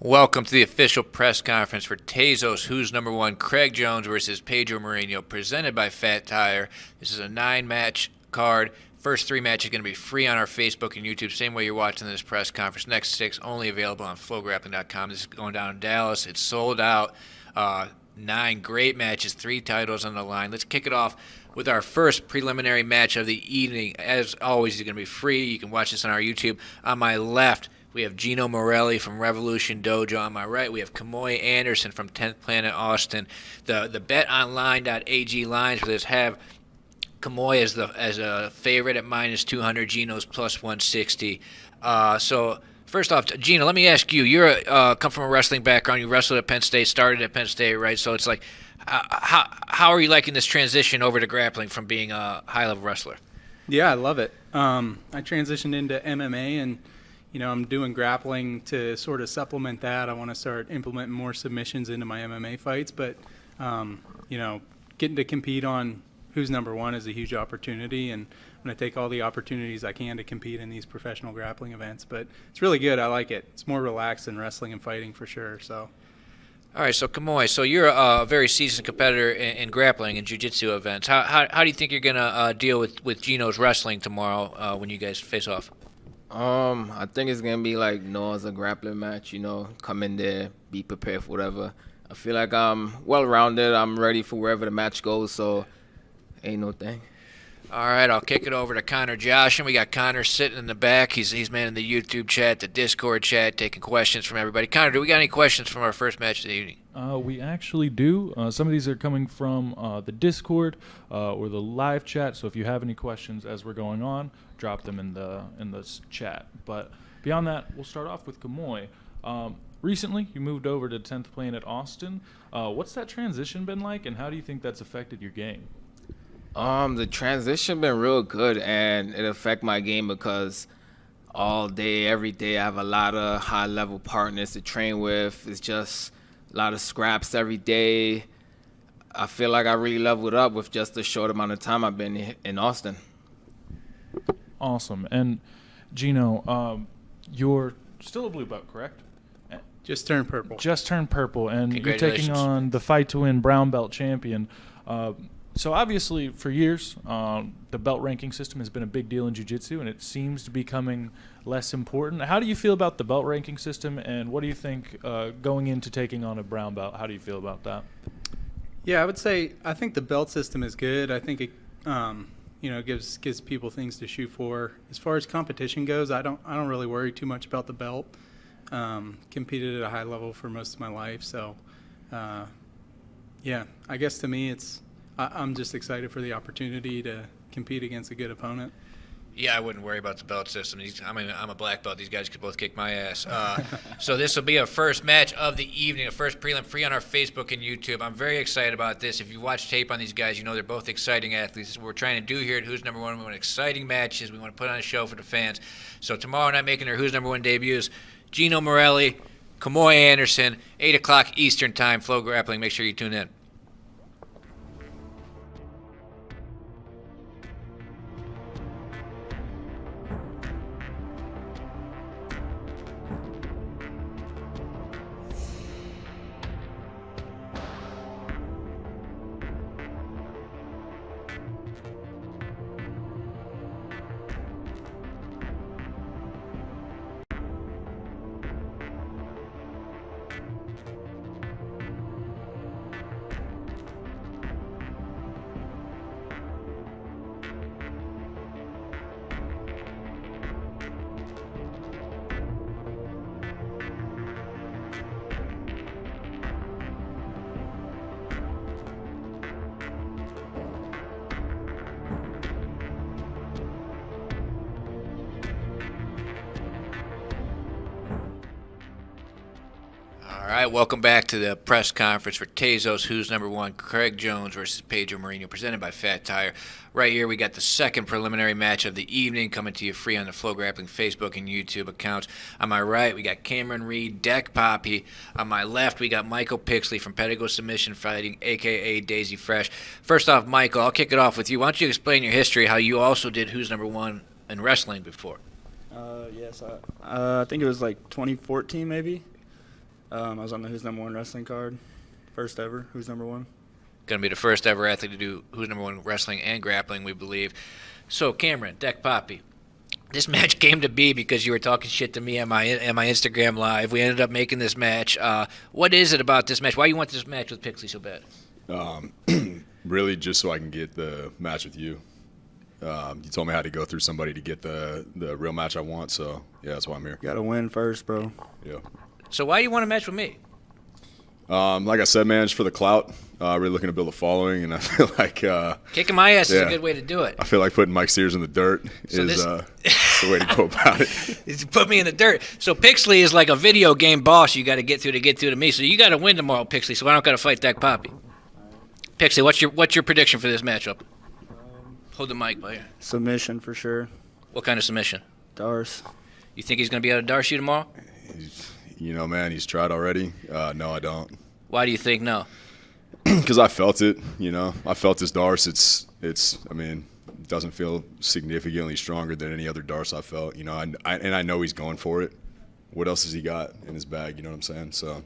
Welcome to the official press conference for Tezos, Who's Number One, Craig Jones versus Pedro Marinho, presented by Fat Tire. This is a 9-match card. First 3 matches are going to be free on our Facebook and YouTube, same way you're watching this press conference. Next 6 only available on FloGrappling.com. This is going down in Dallas. It's sold out. 9 great matches, 3 titles on the line. Let's kick it off with our first preliminary match of the evening. As always, it's going to be free. You can watch this on our YouTube. On my left, we have Gino Morelli from Revolution Dojo. On my right, we have Kamoy Anderson from 10th Planet Austin. The betonline.ag lines for this have Kamoy as a favorite at minus 200, Gino's plus 160. So first off, Gino, let me ask you. You're come from a wrestling background. You wrestled at Penn State, started at Penn State, right? So it's like, how are you liking this transition over to grappling from being a high-level wrestler? Yeah, I love it. I transitioned into MMA, and I'm doing grappling to sort of supplement that. I want to start implementing more submissions into my MMA fights, but getting to compete on who's number one is a huge opportunity, and I'm going to take all the opportunities I can to compete in these professional grappling events. But it's really good. I like it. It's more relaxed than wrestling and fighting for sure. So. All right, so Kamoy, so you're a very seasoned competitor in grappling and jiu-jitsu events. How do you think you're going to deal with Gino's wrestling tomorrow when you guys face off? I think it's gonna be like as a grappling match, come in there, be prepared for whatever. I feel like I'm well-rounded. I'm ready for wherever the match goes, so ain't no thing. All right, I'll kick it over to Connor Josh, and we got Connor sitting in the back. He's manning the YouTube chat, the Discord chat, taking questions from everybody. Connor, do we got any questions from our first match of the evening? We actually do. Some of these are coming from the Discord or the live chat. So if you have any questions as we're going on, drop them in the chat. But beyond that, we'll start off with Kamoy. Recently, you moved over to 10th Planet Austin. What's that transition been like, and how do you think that's affected your game? The transition been real good, and it affect my game because all day, every day, I have a lot of high-level partners to train with. It's just a lot of scraps every day. I feel like I really leveled up with just the short amount of time I've been in Austin. Awesome. And Gino, you're still a blue belt, correct? Just turned purple. Just turned purple, and you're taking Congratulations. on the fight to win brown belt champion. So obviously, for years, the belt ranking system has been a big deal in jiu-jitsu, and it seems to be becoming less important. How do you feel about the belt ranking system, and what do you think going into taking on a brown belt? How do you feel about that? Yeah, I think the belt system is good. I think it gives people things to shoot for. As far as competition goes, I don't really worry too much about the belt. Competed at a high level for most of my life, so yeah, I guess to me I'm just excited for the opportunity to compete against a good opponent. Yeah, I wouldn't worry about the belt system. I'm a black belt. These guys could both kick my ass. So this will be our first match of the evening, a first prelim free on our Facebook and YouTube. I'm very excited about this. If you watch tape on these guys, you know they're both exciting athletes. This is what we're trying to do here at Who's Number One. We want exciting matches. We want to put on a show for the fans. So tomorrow night, making their Who's Number One debuts, Gino Morelli, Kamoy Anderson, 8 o'clock Eastern Time, FloGrappling. Make sure you tune in. All right, welcome back to the press conference for Tezos, Who's Number One, Craig Jones versus Pedro Marinho, presented by Fat Tire. Right here, we got the second preliminary match of the evening coming to you free on the FloGrappling Facebook and YouTube accounts. On my right, we got Cameron Reed, Deck Poppy. On my left, we got Michael Pixley from Pedigo Submission Fighting, a.k.a. Daisy Fresh. First off, Michael, I'll kick it off with you. Why don't you explain your history, how you also did Who's Number One in wrestling before? Yes, I think it was like 2014 maybe. I was on the Who's Number One wrestling card, first ever Who's Number One. Going to be the first ever athlete to do Who's Number One wrestling and grappling, we believe. So, Cameron, Deck Poppy, this match came to be because you were talking shit to me on my Instagram Live. We ended up making this match. What is it about this match? Why do you want this match with Pixley so bad? Really just so I can get the match with you. You told me how to go through somebody to get the real match I want, so yeah, that's why I'm here. Got to win first, bro. Yeah. So why do you want a match with me? Like I said, man, it's for the clout. Really looking to build a following, and I feel like Kicking my ass is a yeah. good way to do it. I feel like putting Mike Sears in the dirt So is this- the way to go about it. It's put me in the dirt. So Pixley is like a video game boss you got to get through to me. So you got to win tomorrow, Pixley, so I don't got to fight Deck Poppy. Pixley, what's your prediction for this matchup? Hold the mic by you. Submission for sure. What kind of submission? Darce. You think he's going to be able to darce you tomorrow? You know, man, he's tried already. No, I don't. Why do you think no? Because I felt it, you know. I felt his Darce. I mean, it doesn't feel significantly stronger than any other Darce I felt, you know. I know he's going for it. What else has he got in his bag, you know what I'm saying? So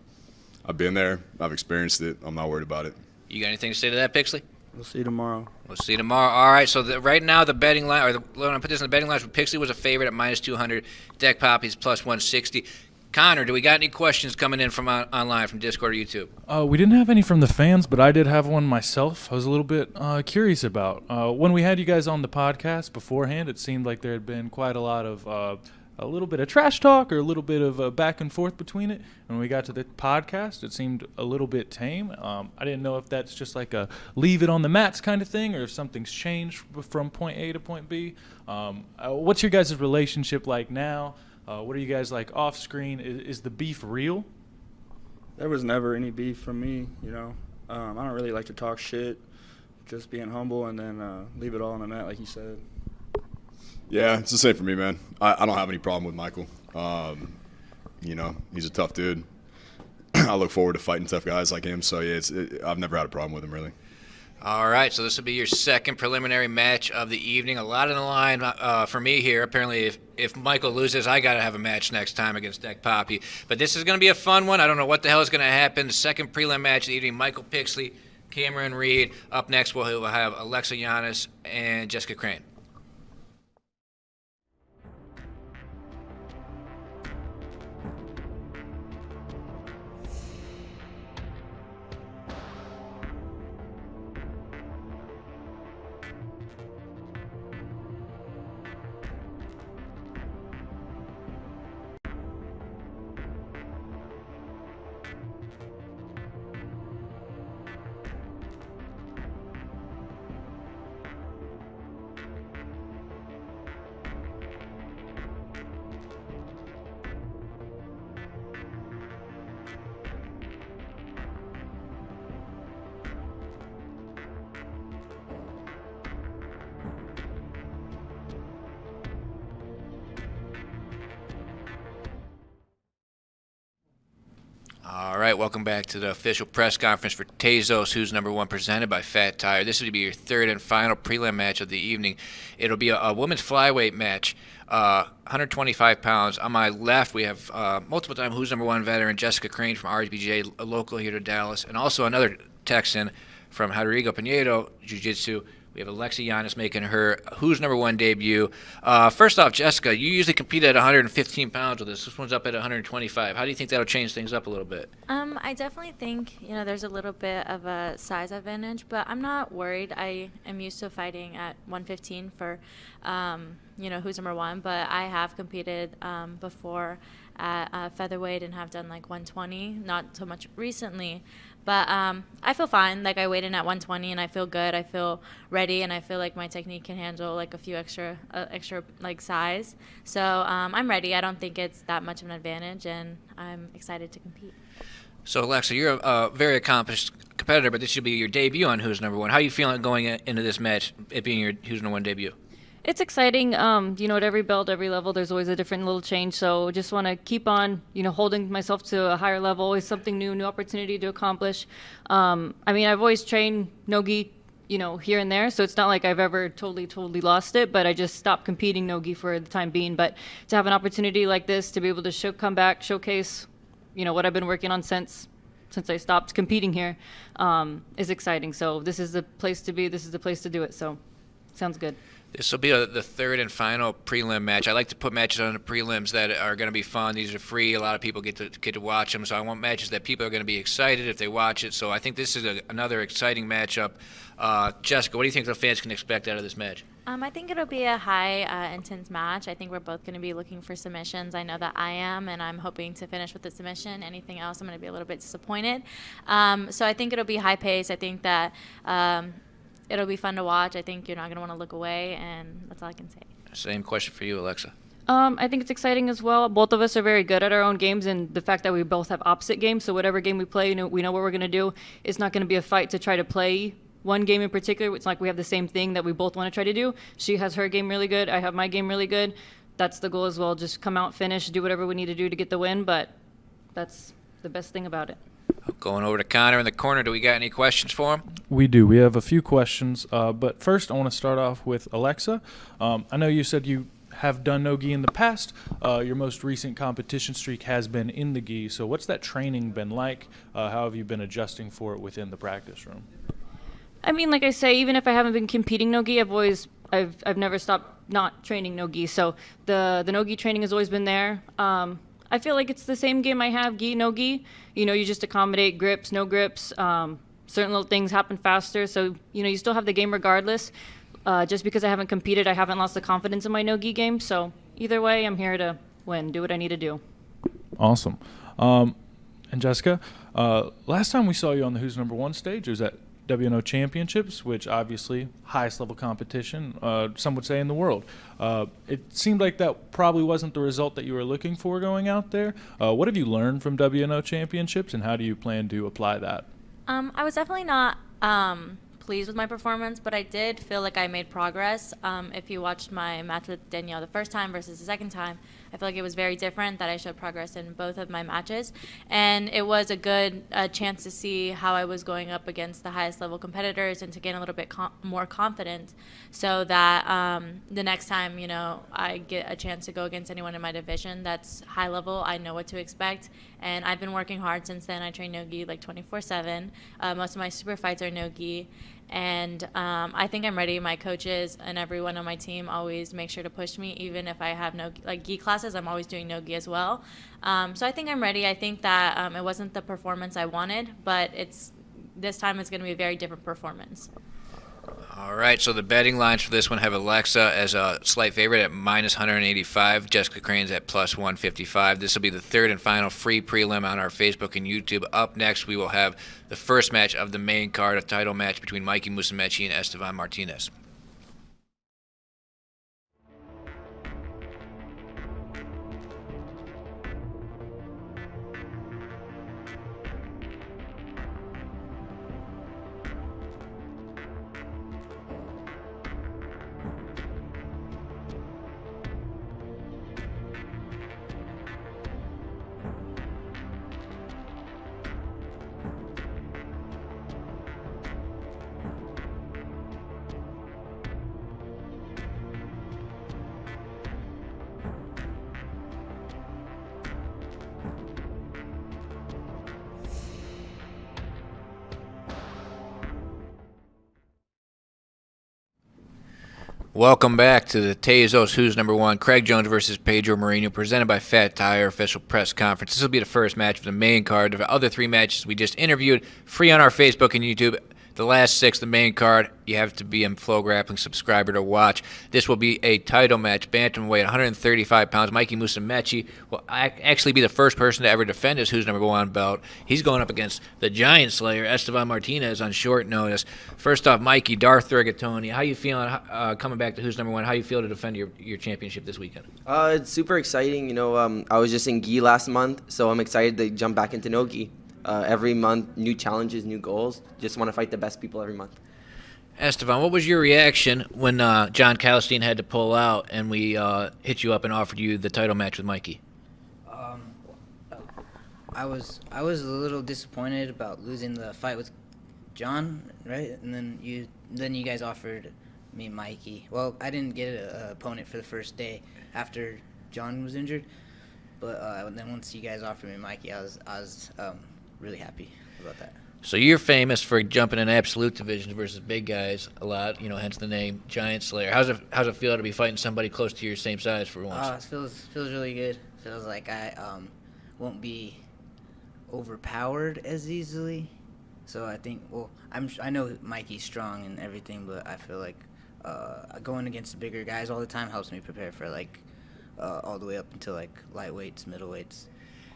I've been there. I've experienced it. I'm not worried about it. You got anything to say to that, Pixley? We'll see you tomorrow. We'll see you tomorrow. All right, so right now the betting line, when I put this in the betting line, Pixley was a favorite at -200. Deck Poppy's +160. Connor, do we got any questions coming in from online, from Discord or YouTube? We didn't have any from the fans, but I did have one myself. I was a little bit curious about. When we had you guys on the podcast beforehand, it seemed like there had been quite a lot of a little bit of trash talk or a little bit of back and forth between it. When we got to the podcast, it seemed a little bit tame. I didn't know if that's just like a leave it on the mats kind of thing or if something's changed from point A to point B. What's your guys' relationship like now? What are you guys like off screen? Is the beef real? There was never any beef from me, you know. I don't really like to talk shit. Just being humble and then leave it all on the mat, like you said. Yeah, it's the same for me, man. I don't have any problem with Michael. You know, he's a tough dude. I look forward to fighting tough guys like him. So, yeah, I've never had a problem with him, really. All right, so this will be your second preliminary match of the evening. A lot on the line for me here. Apparently, if Michael loses, I got to have a match next time against Deck Poppy. But this is going to be a fun one. I don't know what the hell is going to happen. The second prelim match of the evening, Michael Pixley, Cameron Reed. Up next, we'll have Alexa Yanis and Jessica Crane. All right, welcome back to the official press conference for Tezos, Who's Number One, presented by Fat Tire. This will be your third and final prelim match of the evening. It'll be a women's flyweight match, 125 pounds. On my left, we have multiple-time Who's Number One veteran Jessica Crane from RBJ, a local here to Dallas, and also another Texan from Rodrigo Pinedo Jiu-Jitsu. We have Alexa Yanis making her Who's Number One debut. First off, Jessica, you usually compete at 115 pounds with this. This one's up at 125. How do you think that'll change things up a little bit? I definitely think, there's a little bit of a size advantage, but I'm not worried. I am used to fighting at 115 for, Who's Number One, but I have competed before at featherweight and have done like 120, not so much recently. But I feel fine. Like, I weighed in at 120 and I feel good. I feel ready and I feel like my technique can handle like a few extra like size. So I'm ready. I don't think it's that much of an advantage, and I'm excited to compete. So, Alexa, you're a very accomplished competitor, but this should be your debut on Who's Number One. How are you feeling going into this match, it being your Who's Number One debut? It's exciting. At every belt, every level, there's always a different little change. So just want to keep on, holding myself to a higher level. Always something new opportunity to accomplish. I've always trained no-gi, here and there. So it's not like I've ever totally lost it, but I just stopped competing no-gi for the time being. But to have an opportunity like this, to be able to come back, showcase what I've been working on since I stopped competing here is exciting. So this is the place to be. This is the place to do it. So sounds good. This will be the third and final prelim match. I like to put matches on the prelims that are going to be fun. These are free. A lot of people get to watch them. So I want matches that people are going to be excited if they watch it. So I think this is another exciting matchup. Jessica, what do you think the fans can expect out of this match? I think it'll be a high intense match. I think we're both going to be looking for submissions. I know that I am, and I'm hoping to finish with a submission. Anything else, I'm going to be a little bit disappointed. So I think it'll be high pace. I think that it'll be fun to watch. I think you're not going to want to look away, and that's all I can say. Same question for you, Alexa. I think it's exciting as well. Both of us are very good at our own games, and the fact that we both have opposite games, so whatever game we play, we know what we're going to do. It's not going to be a fight to try to play one game in particular. It's like we have the same thing that we both want to try to do. She has her game really good. I have my game really good. That's the goal as well. Just come out, finish, do whatever we need to do to get the win, but that's the best thing about it. Going over to Connor in the corner. Do we got any questions for him? We do. We have a few questions, but first I want to start off with Alexa. I know you said you have done no-gi in the past. Your most recent competition streak has been in the gi, so what's that training been like? How have you been adjusting for it within the practice room? I mean, like I say, even if I haven't been competing no-gi, I've never stopped not training no-gi. So the no-gi training has always been there. I feel like it's the same game I have, gi, no-gi. You just accommodate grips, no grips. Certain little things happen faster. So, you still have the game regardless. Just because I haven't competed, I haven't lost the confidence in my no-gi game. So either way, I'm here to win, do what I need to do. Awesome. And Jessica, last time we saw you on the Who's Number One stage, it was at WNO Championships, which obviously highest level competition, some would say, in the world. It seemed like that probably wasn't the result that you were looking for going out there. What have you learned from WNO Championships, and how do you plan to apply that? I was definitely not pleased with my performance, but I did feel like I made progress. If you watched my match with Danielle the first time versus the second time, I feel like it was very different, that I showed progress in both of my matches. And it was a good chance to see how I was going up against the highest level competitors and to gain a little bit more confident, so that the next time, I get a chance to go against anyone in my division that's high level, I know what to expect. And I've been working hard since then. I train no-gi like 24/7. Most of my super fights are no-gi. And I think I'm ready. My coaches and everyone on my team always make sure to push me, even if I have no gi classes. I'm always doing no gi as well. So I think I'm ready. I think that it wasn't the performance I wanted, but this time it's going to be a very different performance. All right, so the betting lines for this one have Alexa as a slight favorite at -185, Jessica Crane's at +155. This will be the third and final free prelim on our Facebook and YouTube. Up next, we will have the first match of the main card, a title match between Mikey Musumeci and Estevan Martinez. Welcome back to the Tezos Who's Number One, Craig Jones versus Pedro Marinho, presented by Fat Tire official press conference. This will be the first match of the main card. The other three matches we just interviewed, free on our Facebook and YouTube. The last six, the main card, you have to be a FloGrappling subscriber to watch. This will be a title match, bantamweight, 135 pounds. Mikey Musumeci will actually be the first person to ever defend his Who's Number One belt. He's going up against the Giant Slayer, Estevan Martinez, on short notice. First off, Mikey, Darth Rigatoni, how you feeling coming back to Who's Number One? How you feel to defend your championship this weekend? It's super exciting. I was just in gi last month, so I'm excited to jump back into no gi. Every month, new challenges, new goals. Just want to fight the best people every month. Estevan, what was your reaction when John Calstein had to pull out and we hit you up and offered you the title match with Mikey? I was a little disappointed about losing the fight with John, right? And then you guys offered me Mikey. Well, I didn't get an opponent for the first day after John was injured. But then once you guys offered me Mikey, I was really happy about that. So you're famous for jumping in absolute divisions versus big guys a lot, hence the name Giant Slayer. How's it feel to be fighting somebody close to your same size for once? It feels really good. Feels like I won't be overpowered as easily. So I think, I know Mikey's strong and everything, but I feel like going against the bigger guys all the time helps me prepare for all the way up until lightweights, middleweights.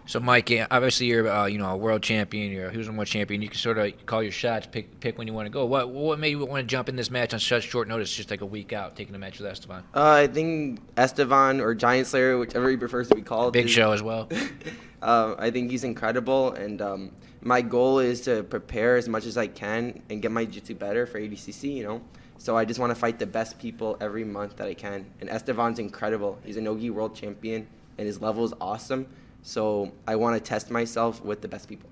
So, Mike, obviously you're a world champion. You're a Who's Number One champion. You can sort of call your shots, pick when you want to go. What made you want to jump in this match on such short notice, just like a week out, taking a match with Esteban? I think Esteban or Giant Slayer, whichever he prefers to be called. Big show as well. I think he's incredible, and my goal is to prepare as much as I can and get my jiu-jitsu better for ADCC, So I just want to fight the best people every month that I can. And Esteban's incredible. He's a no-gi world champion, and his level is awesome. So I want to test myself with the best people.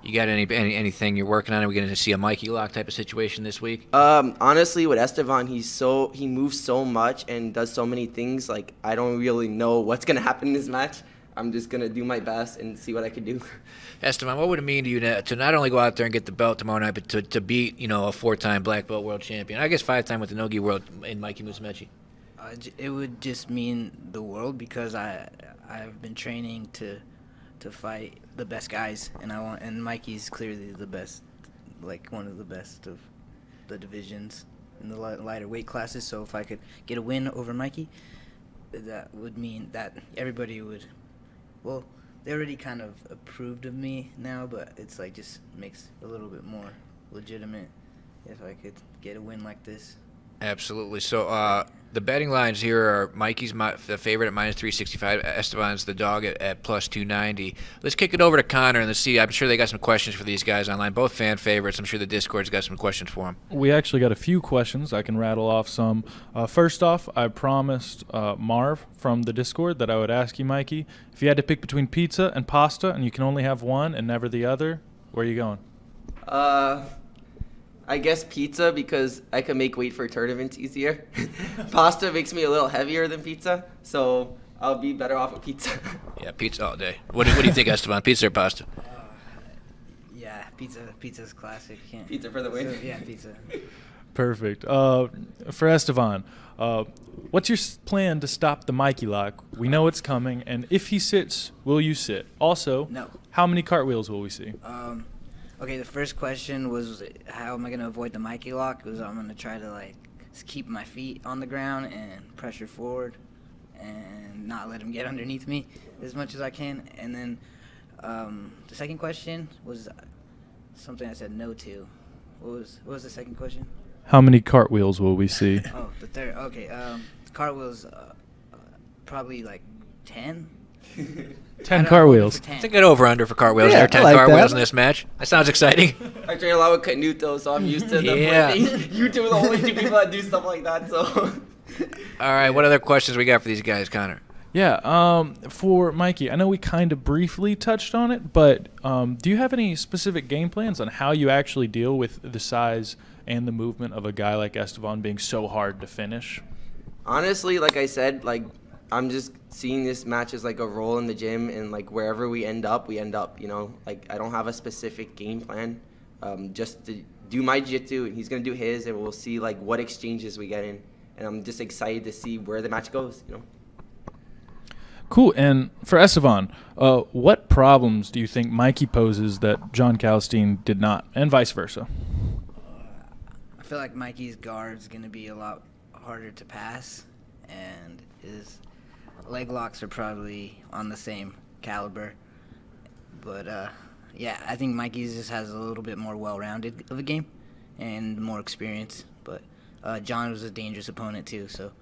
You got anything you're working on? Are we going to see a Mikey lock type of situation this week? Honestly, with Esteban, he moves so much and does so many things. I don't really know what's going to happen in this match. I'm just going to do my best and see what I can do. Esteban, what would it mean to you to not only go out there and get the belt tomorrow night, but to beat, a 4-time black belt world champion? I guess 5-time with the no-gi world in Mikey Musumeci. It would just mean the world because I've been training to fight the best guys, and Mikey's clearly the best, one of the best of the divisions in the lighter weight classes. So if I could get a win over Mikey, that would mean that everybody would. Well, they already kind of approved of me now, but it's just makes it a little bit more legitimate if I could get a win like this. Absolutely. So the betting lines here are Mikey's the favorite at -365. Esteban's the dog at +290. Let's kick it over to Connor and let's see. I'm sure they got some questions for these guys online. Both fan favorites. I'm sure the Discord's got some questions for them. We actually got a few questions. I can rattle off some. First off, I promised Marv from the Discord that I would ask you, Mikey, if you had to pick between pizza and pasta and you can only have one and never the other, where are you going? I guess pizza because I can make weight for tournaments easier. Pasta makes me a little heavier than pizza, so I'll be better off with pizza. Yeah, pizza all day. What do you think, Esteban? Pizza or pasta? Yeah, pizza's classic. Pizza for the win? So, yeah, pizza. Perfect. For Esteban, what's your plan to stop the Mikey lock? We know it's coming, and if he sits, will you sit? Also, no. How many cartwheels will we see? Okay, the first question was how am I going to avoid the Mikey lock? It was I'm going to try to keep my feet on the ground and pressure forward and not let him get underneath me as much as I can. And then the second question was something I said no to. What was the second question? How many cartwheels will we see? Oh, the third. Okay, cartwheels probably 10. 10 cartwheels. I think I'd over-under for cartwheels. Yeah, There are 10 I like cartwheels that. in this match. That sounds exciting. I train a lot with Canuto, so I'm used to them. Yeah. You two are the only two people that do stuff like that, so. All right, what other questions we got for these guys, Connor? Yeah, for Mikey, I know we kind of briefly touched on it, but do you have any specific game plans on how you actually deal with the size and the movement of a guy like Esteban being so hard to finish? Honestly, like I said, I'm just seeing this match as a role in the gym, and wherever we end up, I don't have a specific game plan. Just to do my jiu-jitsu, and he's gonna do his, and we'll see what exchanges we get in. And I'm just excited to see where the match goes. Cool. And for Esteban, what problems do you think Mikey poses that John Calstein did not, and vice versa? I feel like Mikey's guard's going to be a lot harder to pass, and his leg locks are probably on the same caliber. But, yeah, I think Mikey's just has a little bit more well-rounded of a game and more experience. But John was a dangerous opponent, too. So,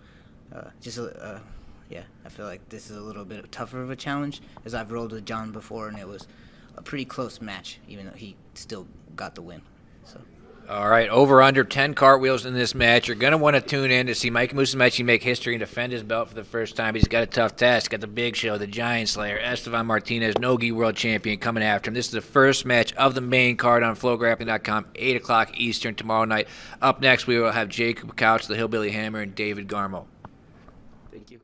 yeah, I feel like this is a little bit tougher of a challenge, as I've rolled with John before, and it was a pretty close match, even though he still got the win. So. All right, over-under 10 cartwheels in this match. You're going to want to tune in to see Mikey Musumeci make history and defend his belt for the first time. He's got a tough task. Got the big show, the Giant Slayer, Esteban Martinez, no-gi world champion, coming after him. This is the first match of the main card on FloGrappling.com, 8 o'clock Eastern tomorrow night. Up next, we will have Jacob Couch, the Hillbilly Hammer, and David Garmo. Thank you.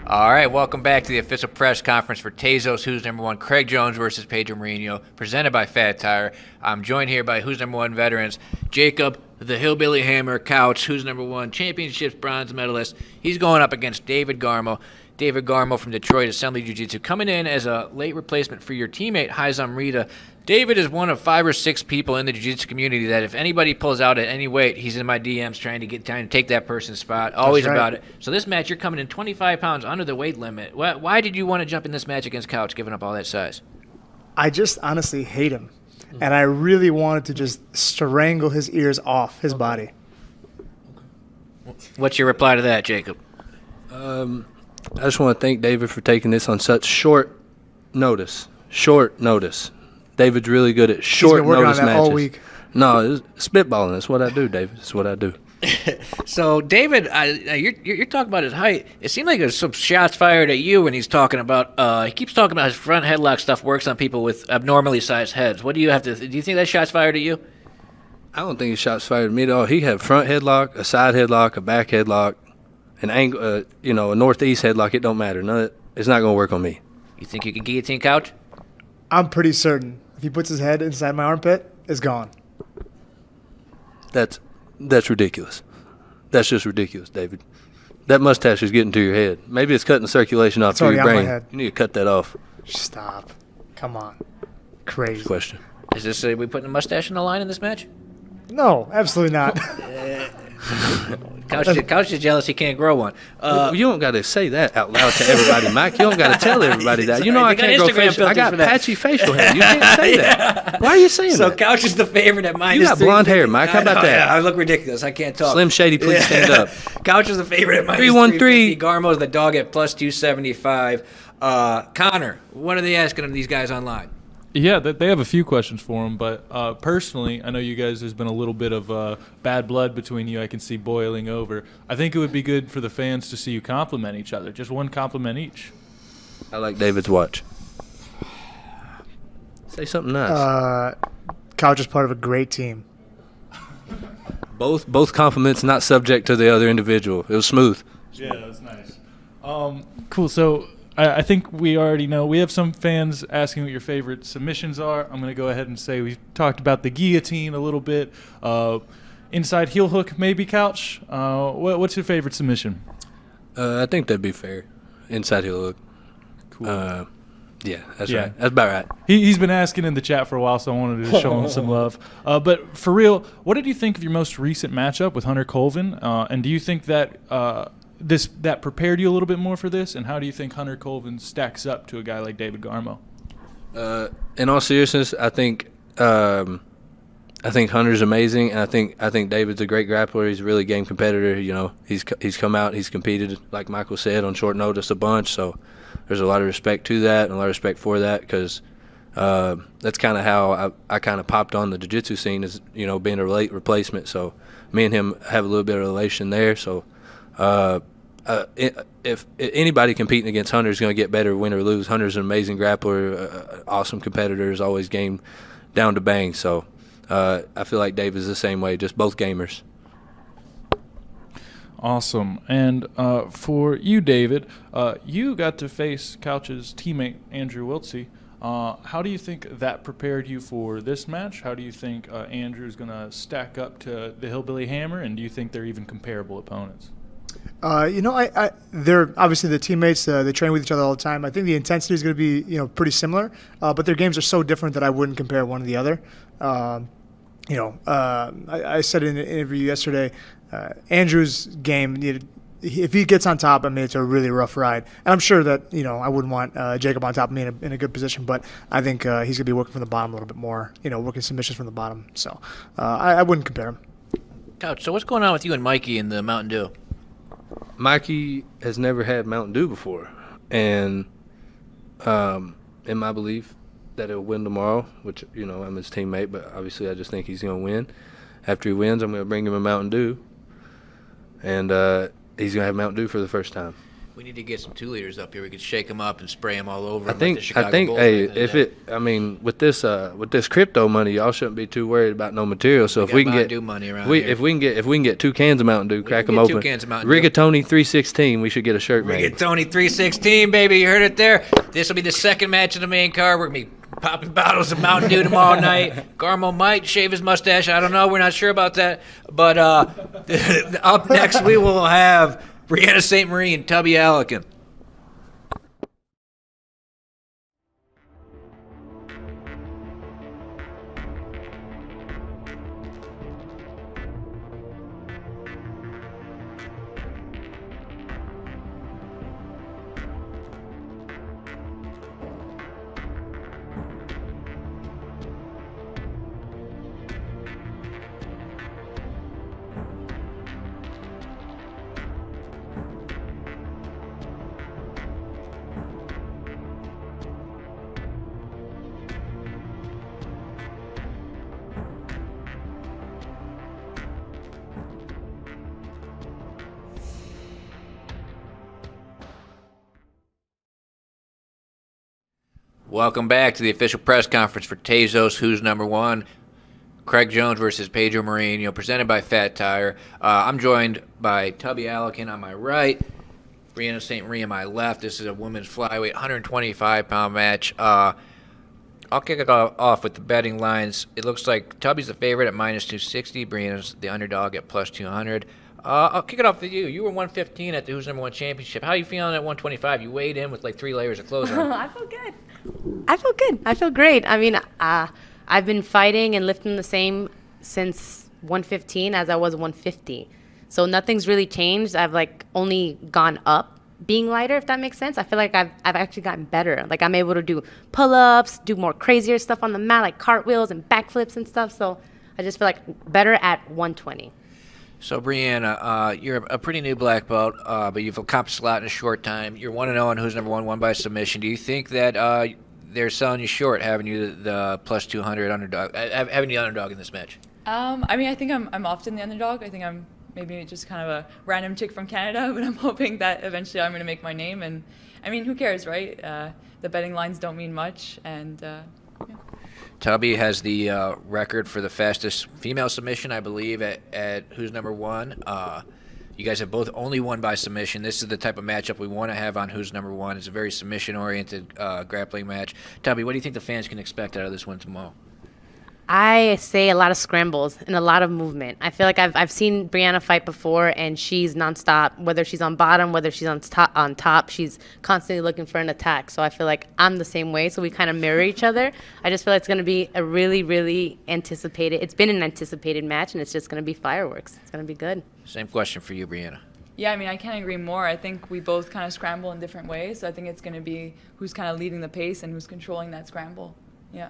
All right, welcome back to the official press conference for Tezos Who's Number One, Craig Jones versus Pedro Marinho, presented by Fat Tire. I'm joined here by Who's Number One veterans, Jacob, the Hillbilly Hammer Couch, Who's Number One, championships bronze medalist. He's going up against David Garmo. David Garmo from Detroit Assembly Jiu-Jitsu, coming in as a late replacement for your teammate, Haizam Rita. David is one of 5 or 6 people in the jiu-jitsu community that if anybody pulls out at any weight, he's in my DMs trying to take that person's spot. Always about it. So this match, you're coming in 25 pounds under the weight limit. Why did you want to jump in this match against Couch, giving up all that size? I just honestly hate him. And I really wanted to just strangle his ears off his body. What's your reply to that, Jacob? I just want to thank David for taking this on such short notice. Short notice. David's really good at short He's been working notice on that matches. all week. No, it's spitballing. That's what I do, David. That's what I do. So, David, you're talking about his height. It seemed like there's some shots fired at you when he's talking about. He keeps talking about his front headlock stuff works on people with abnormally sized heads. What do you have to? Do you think that shots fired at you? I don't think his shots fired at me at all. He had front headlock, a side headlock, a back headlock, an angle, a northeast headlock. It don't matter. It's not going to work on me. You think you can guillotine Couch? I'm pretty certain if he puts his head inside my armpit, it's gone. That's ridiculous. That's just ridiculous, David. That mustache is getting to your head. Maybe it's cutting the circulation off to your already on brain. my head. You need to cut that off. Stop. Come on. Crazy. Question. Is this we putting a mustache on the line in this match? No, absolutely not. Couch is jealous he can't grow one. You don't got to say that out loud to everybody, Mike. You don't got to tell everybody that. You know I can't grow facial. I got patchy facial hair. You can't say that. Why are you saying that? So Couch is the favorite at -3. You got blonde hair, Mike. How about that? Yeah, I look ridiculous. I can't talk. Slim Shady, please stand up. Couch is the favorite at -350. Garmo's the dog at +275. Connor, what are they asking of these guys online? Yeah, they have a few questions for him, but personally, I know you guys, there's been a little bit of bad blood between you. I can see boiling over. I think it would be good for the fans to see you compliment each other. Just one compliment each. I like David's watch. Say something nice. Couch is part of a great team. Both compliments not subject to the other individual. It was smooth. Yeah, that was nice. Cool. So I think we already know. We have some fans asking what your favorite submissions are. I'm going to go ahead and say we talked about the guillotine a little bit. Inside heel hook, maybe, Couch. What's your favorite submission? I think that'd be fair. Inside heel hook. Cool. Yeah, that's right. That's about right. He's been asking in the chat for a while, so I wanted to show him some love. But for real, what did you think of your most recent matchup with Hunter Colvin? And do you think that that prepared you a little bit more for this? And how do you think Hunter Colvin stacks up to a guy like David Garmo? In all seriousness, I think Hunter's amazing, and I think David's a great grappler. He's a really game competitor. You know, he's come out, he's competed, like Michael said, on short notice a bunch. So there's a lot of respect to that and a lot of respect for that, because that's kind of how I kind of popped on the jiu-jitsu scene, is, you know, being a late replacement. So me and him have a little bit of relation there. So if anybody competing against Hunter is going to get better, win or lose. Hunter's an amazing grappler, awesome competitor, is always game down to bang. So I feel like Dave is the same way, just both gamers. Awesome. And for you, David, you got to face Couch's teammate, Andrew Wiltsey. How do you think that prepared you for this match? How do you think Andrew's going to stack up to the Hillbilly Hammer? And do you think they're even comparable opponents? They're obviously the teammates. They train with each other all the time. I think the intensity is going to be, pretty similar. But their games are so different that I wouldn't compare one to the other. I said in an interview yesterday, Andrew's game, if he gets on top, I mean, it's a really rough ride. And I'm sure that, I wouldn't want Jacob on top of me in a good position, but I think he's going to be working from the bottom a little bit more, working submissions from the bottom. So I wouldn't compare him. Couch, so what's going on with you and Mikey in the Mountain Dew? Mikey has never had Mountain Dew before, and in my belief that he'll win tomorrow, which, I'm his teammate, but obviously I just think he's going to win. After he wins, I'm going to bring him a Mountain Dew, and he's going to have Mountain Dew for the first time. We need to get some 2 liters up here. We could shake them up and spray them all over. I 'em like the think Chicago Bulls hey, right now. if it, I mean, with this crypto money, y'all shouldn't be too worried about no material. So We if got we can Mountain get Dew money around we here. if we can get 2 cans of Mountain Dew, crack can them get 2 open. cans of Mountain Dew. Rigatoni 316, we should get a shirt made. Rigatoni 316, baby. You heard it there. This will be the second match of the main card. We're going to be popping bottles of Mountain Dew tomorrow night. Garmo might shave his mustache. I don't know. We're not sure about that. But up next, we will have Brianna St. Marie and Tubby Allican. Welcome back to the official press conference for Tezos, Who's Number One? Craig Jones versus Pedro Marinho, presented by Fat Tire. I'm joined by Tubby Allican on my right, Brianna St. Marie on my left. This is a women's flyweight, 125-pound match. I'll kick it off with the betting lines. It looks like Tubby's the favorite at -260. Brianna's the underdog at +200. I'll kick it off with you. You were 115 at the Who's Number One championship. How are you feeling at 125? You weighed in with like 3 layers of clothes on. I feel good. I feel great. I mean, I've been fighting and lifting the same since 115 as I was 150. So nothing's really changed. I've like only gone up being lighter, if that makes sense. I feel like I've actually gotten better. Like I'm able to do pull-ups, do more crazier stuff on the mat, like cartwheels and backflips and stuff. So I just feel like better at 120. So, Brianna, you're a pretty new black belt, but you've accomplished a lot in a short time. You're 1-0 on Who's Number One, won by submission. Do you think that they're selling you short, having you the +200 underdog, having the underdog in this match? I mean, I think I'm often the underdog. I think I'm maybe just kind of a random chick from Canada, but I'm hoping that eventually I'm going to make my name. And, I mean, who cares, right? The betting lines don't mean much, and yeah. Tubby has the record for the fastest female submission, I believe, at Who's Number One. You guys have both only won by submission. This is the type of matchup we want to have on Who's Number One. It's a very submission-oriented grappling match. Tubby, what do you think the fans can expect out of this one tomorrow? I say a lot of scrambles and a lot of movement. I feel like I've seen Brianna fight before, and she's nonstop. Whether she's on bottom, whether she's on top, she's constantly looking for an attack. So I feel like I'm the same way. So we kind of mirror each other. I just feel like it's going to be a really, really anticipated. It's been an anticipated match, and it's just going to be fireworks. It's going to be good. Same question for you, Brianna. Yeah, I mean, I can't agree more. I think we both kind of scramble in different ways. So I think it's going to be who's kind of leading the pace and who's controlling that scramble. Yeah.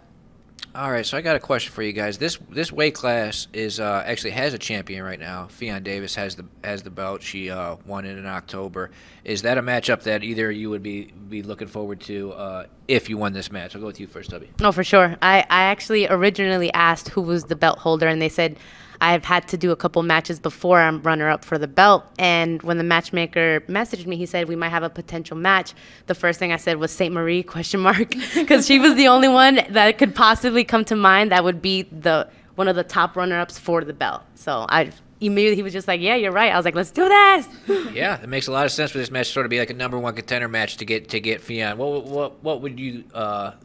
All right, so I got a question for you guys. This weight class is actually has a champion right now. Fionn Davis has the belt. She won it in October. Is that a matchup that either of you would be looking forward to if you won this match? I'll go with you first, Tubby. No, for sure. I actually originally asked who was the belt holder, and they said I've had to do a couple matches before I'm runner-up for the belt. And when the matchmaker messaged me, he said we might have a potential match. The first thing I said was St. Marie, ? Because she was the only one that could possibly come to mind that would be one of the top runner-ups for the belt. So immediately he was just like, yeah, you're right. I was like, let's do this. Yeah, it makes a lot of sense for this match to sort of be like a number one contender match to get Fionn. What would you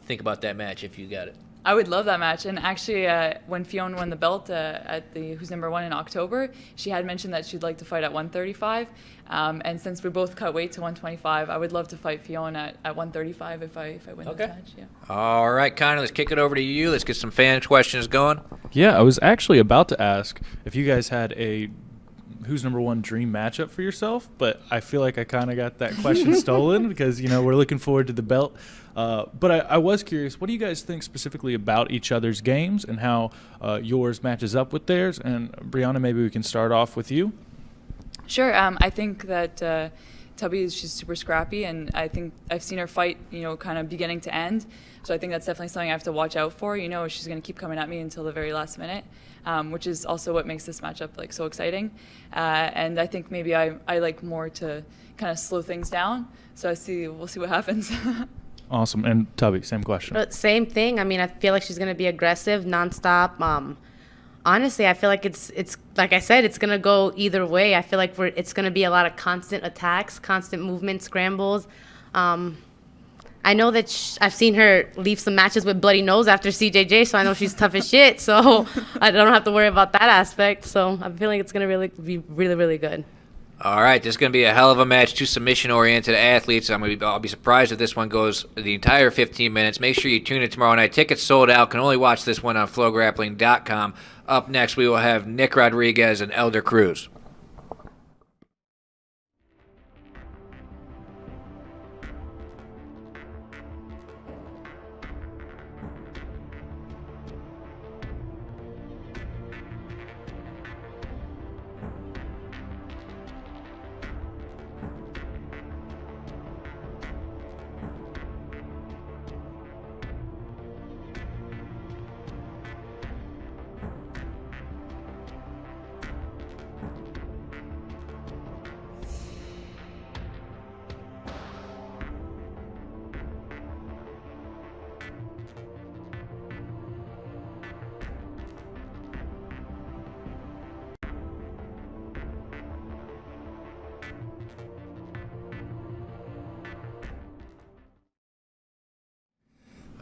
think about that match if you got it? I would love that match. And actually, when Fionn won the belt at the Who's Number One in October, she had mentioned that she'd like to fight at 135. And since we both cut weight to 125, I would love to fight Fionn at 135 if I win this match. Yeah. All right, Connor, let's kick it over to you. Let's get some fan questions going. Yeah, I was actually about to ask if you guys had a Who's Number One dream matchup for yourself, but I feel like I kind of got that question stolen because, we're looking forward to the belt. But I was curious, what do you guys think specifically about each other's games and how yours matches up with theirs? And Brianna, maybe we can start off with you. Sure. I think that Tubby, she's super scrappy, and I think I've seen her fight, kind of beginning to end. So I think that's definitely something I have to watch out for. She's going to keep coming at me until the very last minute, which is also what makes this matchup like so exciting. And I think maybe I like more to kind of slow things down. So we'll see what happens. Awesome. And Tubby, same question. But same thing. I mean, I feel like she's going to be aggressive, nonstop. Honestly, I feel like it's like I said, it's going to go either way. I feel like it's going to be a lot of constant attacks, constant movement, scrambles. I know that I've seen her leave some matches with bloody nose after CJJ, so I know she's tough as shit. So I don't have to worry about that aspect. So I'm feeling it's going to really be really, really good. All right, this is going to be a hell of a match. Two submission-oriented athletes. I'll be surprised if this one goes the entire 15 minutes. Make sure you tune in tomorrow night. Tickets sold out. Can only watch this one on FloGrappling.com. Up next, we will have Nick Rodriguez and Elder Cruz.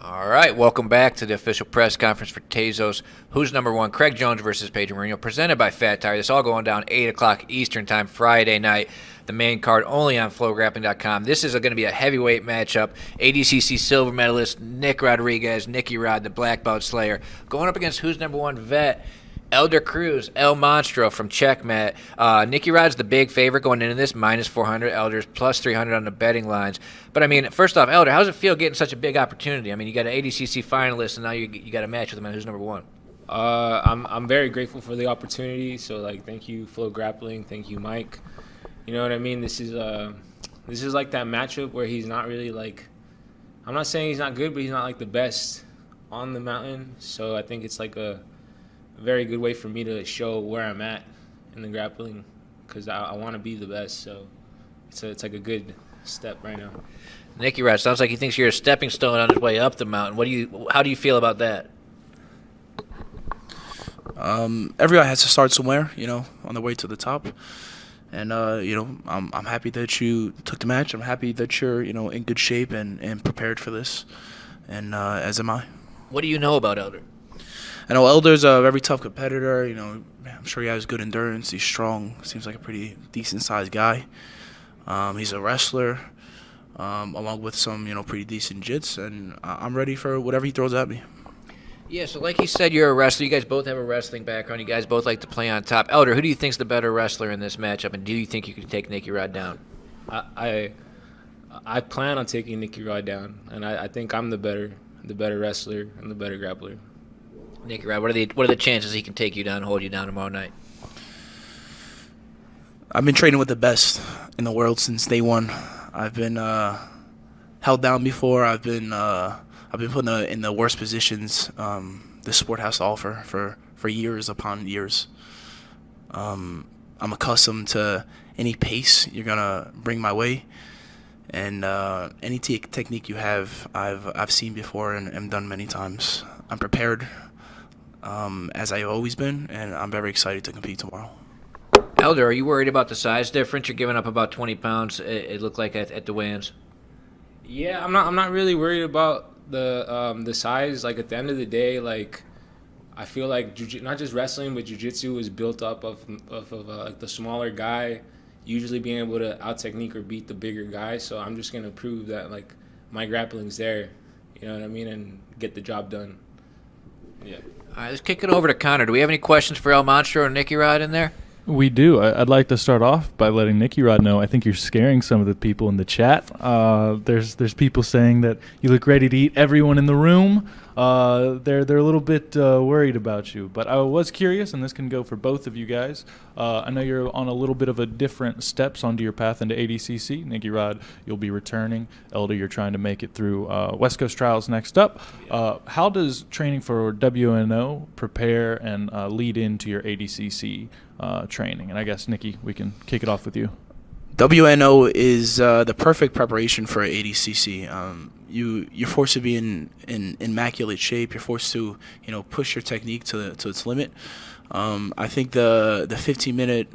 All right, welcome back to the official press conference for Tezos. Who's number one? Craig Jones versus Pedro Marinho, presented by Fat Tire. This all going down 8 o'clock Eastern time, Friday night. The main card only on FloGrappling.com. This is going to be a heavyweight matchup. ADCC silver medalist Nick Rodriguez, Nicky Rod, the black belt slayer, going up against who's number one vet, Elder Cruz, El Monstro from Checkmat. Nicky Rod's the big favorite going into this, minus 400. Elder's plus 300 on the betting lines. But, I mean, first off, Elder, how does it feel getting such a big opportunity? I mean, you got an ADCC finalist, and now you got a match with him, and who's number one? I'm very grateful for the opportunity. So, thank you, FloGrappling. Thank you, Mike. You know what I mean? This is like that matchup where he's not really, I'm not saying he's not good, but he's not, the best on the mountain. So I think it's, a very good way for me to show where I'm at in the grappling, because I want to be the best. So it's like a good step right now. Nicky Rod, sounds like he thinks you're a stepping stone on his way up the mountain. How do you feel about that? Everyone has to start somewhere, on the way to the top. And I'm happy that you took the match. I'm happy that you're in good shape and prepared for this, and as am I. What do you know about Elder? I know Elder's a very tough competitor. I'm sure he has good endurance. He's strong. Seems like a pretty decent-sized guy. He's a wrestler, along with some, pretty decent jits, and I'm ready for whatever he throws at me. Yeah, so like he said, you're a wrestler. You guys both have a wrestling background. You guys both like to play on top. Elder, who do you think's the better wrestler in this matchup, and do you think you can take Nicky Rod down? I plan on taking Nicky Rod down, and I think I'm the better wrestler and the better grappler. Nicky Rod, what are the chances he can take you down, hold you down tomorrow night? I've been training with the best in the world since day one. I've been held down before. I've been put in the worst positions the sport has to offer for years upon years. I'm accustomed to any pace you're gonna bring my way, and any technique you have, I've seen before and done many times. I'm prepared, as I've always been, and I'm very excited to compete tomorrow. Elder, are you worried about the size difference? You're giving up about 20 pounds. It looked like at the weigh-ins. Yeah, I'm not really worried about the size. At the end of the day, I feel like not just wrestling, but jiu-jitsu is built up of the smaller guy usually being able to out-technique or beat the bigger guy. So I'm just gonna prove that my grappling's there, you know what I mean, and get the job done. Yeah. All right, let's kick it over to Connor. Do we have any questions for El Monstro or Nicky Rod in there? We do. I'd like to start off by letting Nicky Rod know I think you're scaring some of the people in the chat. There's people saying that you look ready to eat everyone in the room. they're a little bit worried about you. But I was curious, and this can go for both of you guys. I know you're on a little bit of a different steps onto your path into ADCC. Nicky Rod, you'll be returning. Elder, you're trying to make it through West Coast Trials next up. How does training for WNO prepare and lead into your ADCC training? And I guess, Nicky, we can kick it off with you. WNO is the perfect preparation for ADCC. You're forced to be in immaculate shape. You're forced to push your technique to its limit. I think the 15-minute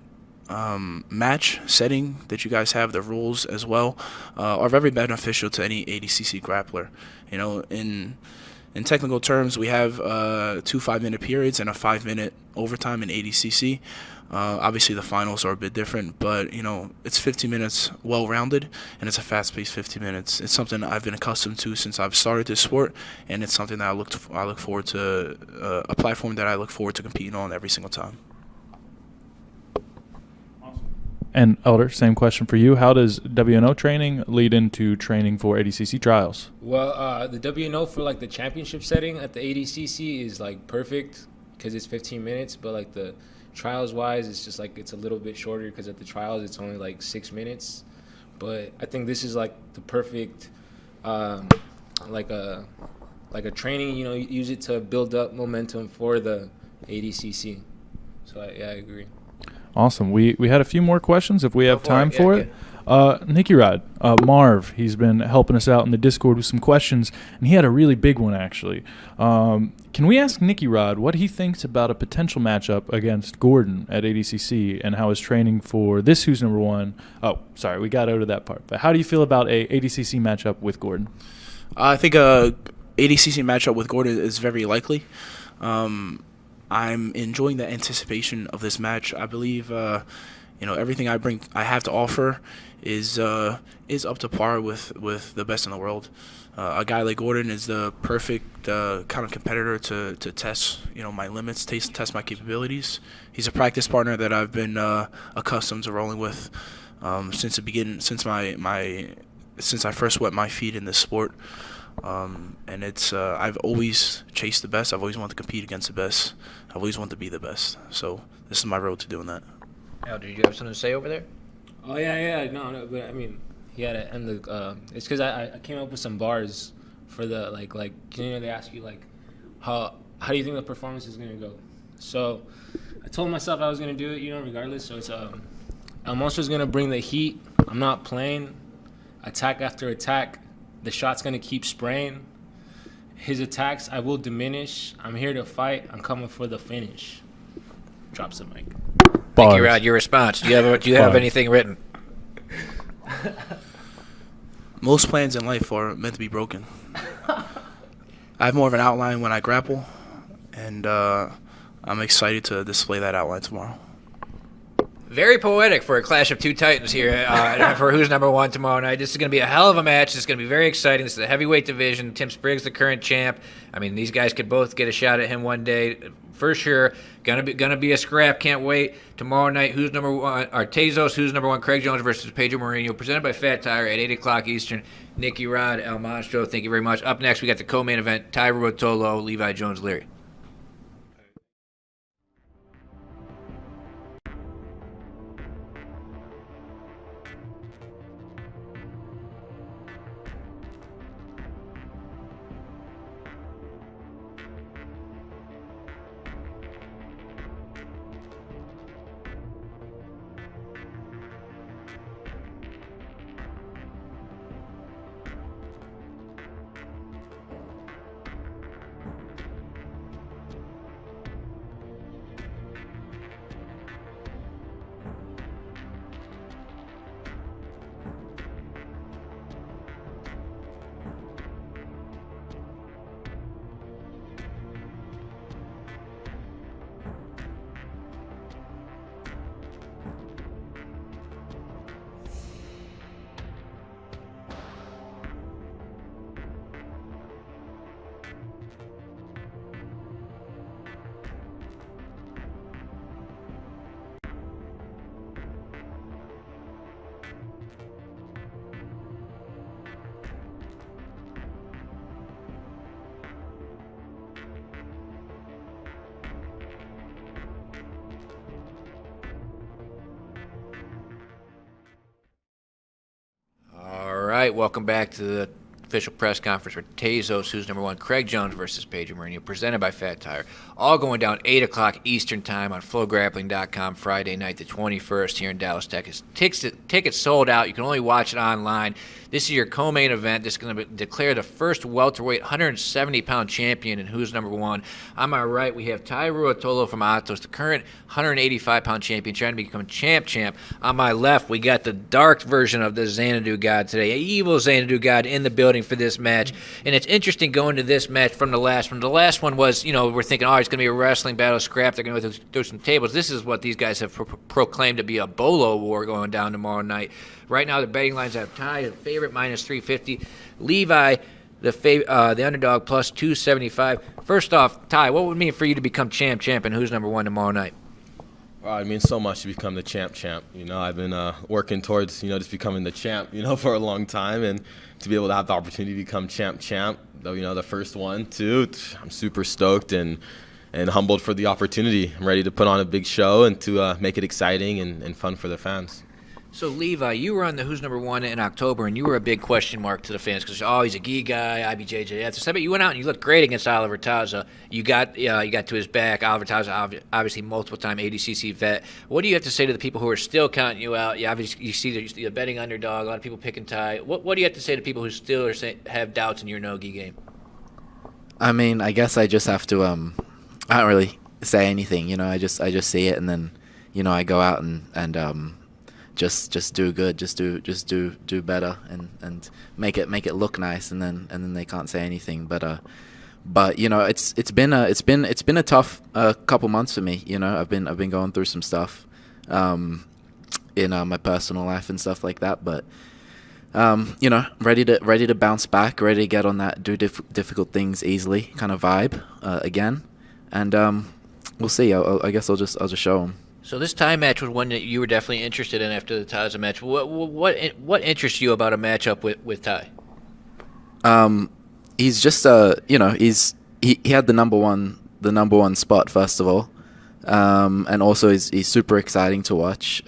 match setting that you guys have, the rules as well, are very beneficial to any ADCC grappler. In technical terms, we have 2 5-minute periods and a 5-minute overtime in ADCC. Obviously, the finals are a bit different, but it's 15 minutes well-rounded, and it's a fast-paced 15 minutes. It's something I've been accustomed to since I've started this sport, and it's something that I look forward to, a platform that I look forward to competing on every single time. And Elder, same question for you. How does WNO training lead into training for ADCC trials? Well, the WNO for like the championship setting at the ADCC is like perfect because it's 15 minutes, but like the trials wise, it's just like it's a little bit shorter because at the trials it's only like 6 minutes. But I think this is like the perfect like a training. Use it to build up momentum for the ADCC. So I agree. Awesome. We had a few more questions if we have time for it. Nicky Rod, Marv, he's been helping us out in the Discord with some questions, and he had a really big one, actually. Can we ask Nicky Rod what he thinks about a potential matchup against Gordon at ADCC and how his training for this Who's Number One? Oh, sorry, we got out of that part. But how do you feel about a ADCC matchup with Gordon? I think a ADCC matchup with Gordon is very likely. I'm enjoying the anticipation of this match. I believe, everything I have to offer is up to par with the best in the world. A guy like Gordon is the perfect kind of competitor to test, my limits, test my capabilities. He's a practice partner that I've been accustomed to rolling with since the beginning, since I first wet my feet in this sport. And it's I've always chased the best. I've always wanted to compete against the best. I've always wanted to be the best. So this is my road to doing that. Now, did you have something to say over there? Oh yeah, no, but I mean, he had to end the. It's because I came up with some bars for the like they ask you like how do you think the performance is gonna go? So I told myself I was gonna do it, regardless. So it's El Monster's gonna bring the heat. I'm not playing. Attack after attack. The shot's going to keep spraying. His attacks, I will diminish. I'm here to fight. I'm coming for the finish. Drops the mic. Thank you, Rod. Your response. Do you have anything written? Most plans in life are meant to be broken. I have more of an outline when I grapple, and I'm excited to display that outline tomorrow. Very poetic for a clash of two titans here for Who's Number One tomorrow night. This is going to be a hell of a match. This is going to be very exciting. This is the heavyweight division. Tim Spriggs, the current champ. I mean, these guys could both get a shot at him one day for sure. Gonna be a scrap. Can't wait. Tomorrow night, Who's Number One? Tezos, Who's Number One? Craig Jones versus Pedro Marinho, presented by Fat Tire at 8 o'clock Eastern. Nicky Rod, El Monstro, thank you very much. Up next, we got the co-main event: Tyra Rotolo, Levi Jones-Leary. right, welcome back to the official press conference for Tezos, who's number one, Craig Jones versus Pedro Marinho, presented by Fat Tire. All going down 8 o'clock Eastern Time on FloGrappling.com Friday night, the 21st here in Dallas, Texas. Tickets sold out. You can only watch it online. This is your co-main event. This is going to declare the first welterweight 170-pound champion and who's number one. On my right, we have Tai Ruotolo from Atos, the current 185-pound champion, trying to become champ. On my left, we got the dark version of the Xanadu God today, an evil Xanadu God in the building for this match. And it's interesting going to this match from the last one. The last one was, we're thinking, it's going to be a wrestling battle, scrap. They're going to go through some tables. This is what these guys have proclaimed to be a bolo war going down tomorrow night. Right now, the betting lines have Ty, the favorite, minus 350. Levi, the underdog, plus 275. First off, Ty, what would it mean for you to become champ, and who's number one tomorrow night? Well, it means so much to become the champ. I've been working towards, just becoming the champ, for a long time. And to be able to have the opportunity to become champ, though, the first one, too, I'm super stoked and humbled for the opportunity. I'm ready to put on a big show and to make it exciting and fun for the fans. So, Levi, you were on the Who's Number One in October, and you were a big question mark to the fans because, he's a gi guy, IBJJ. But you went out and you looked great against Oliver Taza. You got to his back. Oliver Taza, obviously multiple-time ADCC vet. What do you have to say to the people who are still counting you out? You see the betting underdog, a lot of people picking Ty. What do you have to say to people who still have doubts in your no-gi game? I mean, I guess I just have to I don't really say anything, I just see it, and then, I go out and just do good, just do better, and make it look nice, and then they can't say anything. But it's been a tough couple months for me. I've been going through some stuff in my personal life and stuff like that. But ready to bounce back, ready to get on that do difficult things easily kind of vibe again, and we'll see. I guess I'll just show them. So this Ty match was one that you were definitely interested in after the Taza match. What interests you about a matchup with Ty? He's just he had the number one spot, first of all, and also he's super exciting to watch.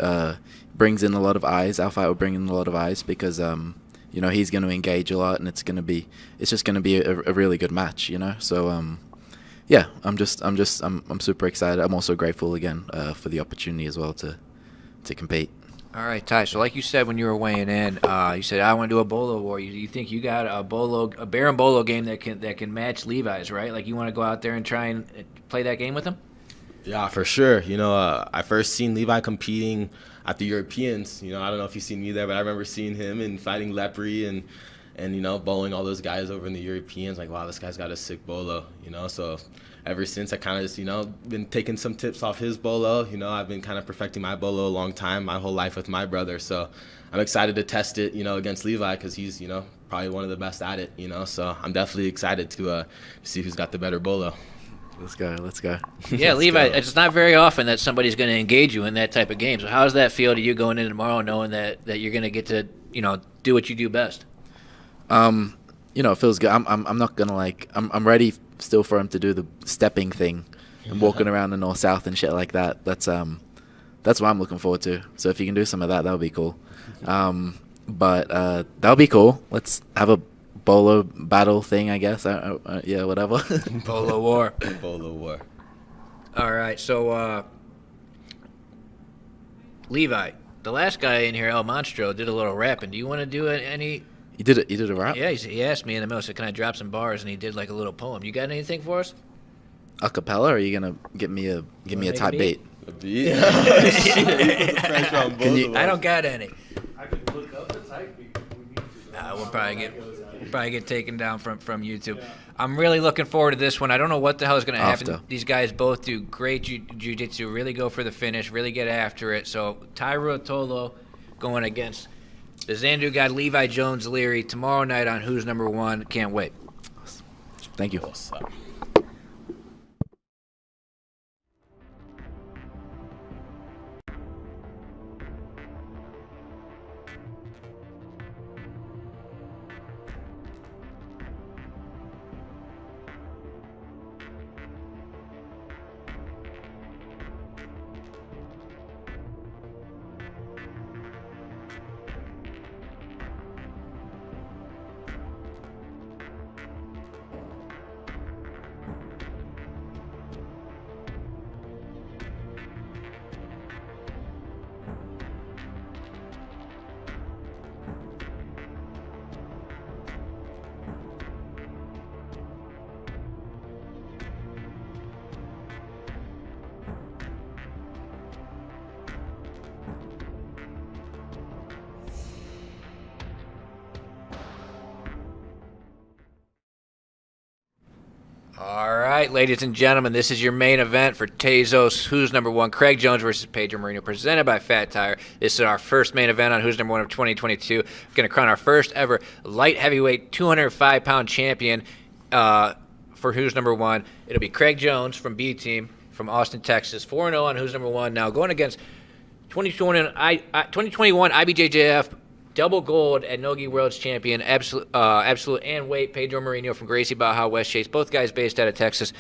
Brings in a lot of eyes. Our fight will bring in a lot of eyes because he's going to engage a lot, and it's just going to be a really good match. So. Yeah, I'm super excited. I'm also grateful again for the opportunity as well to compete. All right, Ty. So like you said when you were weighing in, you said I want to do a bolo war. You think you got a Baron Bolo game that can match Levi's, right? Like you want to go out there and try and play that game with him? Yeah, for sure. I first seen Levi competing at the Europeans. I don't know if you've seen me there, but I remember seeing him and fighting Lepre and bowling all those guys over in the Europeans. Like, wow, this guy's got a sick bolo, So ever since, I kind of just, been taking some tips off his bolo. I've been kind of perfecting my bolo a long time, my whole life with my brother. So I'm excited to test it, against Levi because he's, probably one of the best at it, So I'm definitely excited to see who's got the better bolo. Let's go. Yeah, Levi, it's not very often that somebody's going to engage you in that type of game. So how does that feel to you going in tomorrow knowing that you're going to get to, do what you do best? It feels good. I'm not gonna I'm ready still for him to do the stepping thing and walking around the north south and shit like that. That's what I'm looking forward to. So if you can do some of that, that'll be cool. But that'll be cool. Let's have a bolo battle thing, I guess. Yeah, whatever. Bolo war. Bolo war. All right, so Levi, the last guy in here, El Monstro, did a little rapping. Do you want to do any? You did a rap? Yeah, he asked me in the middle, said, can I drop some bars? And he did like a little poem. You got anything for us? A cappella, or are you gonna give me a type beat? A beat? I don't got any. I could look up the type beat. We'll probably get taken down from YouTube. Yeah. I'm really looking forward to this one. I don't know what the hell is going to happen. These guys both do great jiu-jitsu, really go for the finish, really get after it. So Tai Ruotolo going against the Xanadu guy Levi Jones Leary tomorrow night on Who's Number One. Can't wait. Thank you. Awesome. All right, ladies and gentlemen, this is your main event for Tezos Who's Number One, Craig Jones versus Pedro Marinho, presented by Fat Tire. This is our first main event on Who's Number One of 2022. We're going to crown our first ever light heavyweight 205-pound champion for Who's Number One. It'll be Craig Jones from B Team from Austin, Texas, 4-0 on Who's Number One. Now going against 2021 IBJJF double gold at Nogi World's champion, absolute and weight, Pedro Marinho from Gracie, Baja, West Chase, both guys based out of Texas.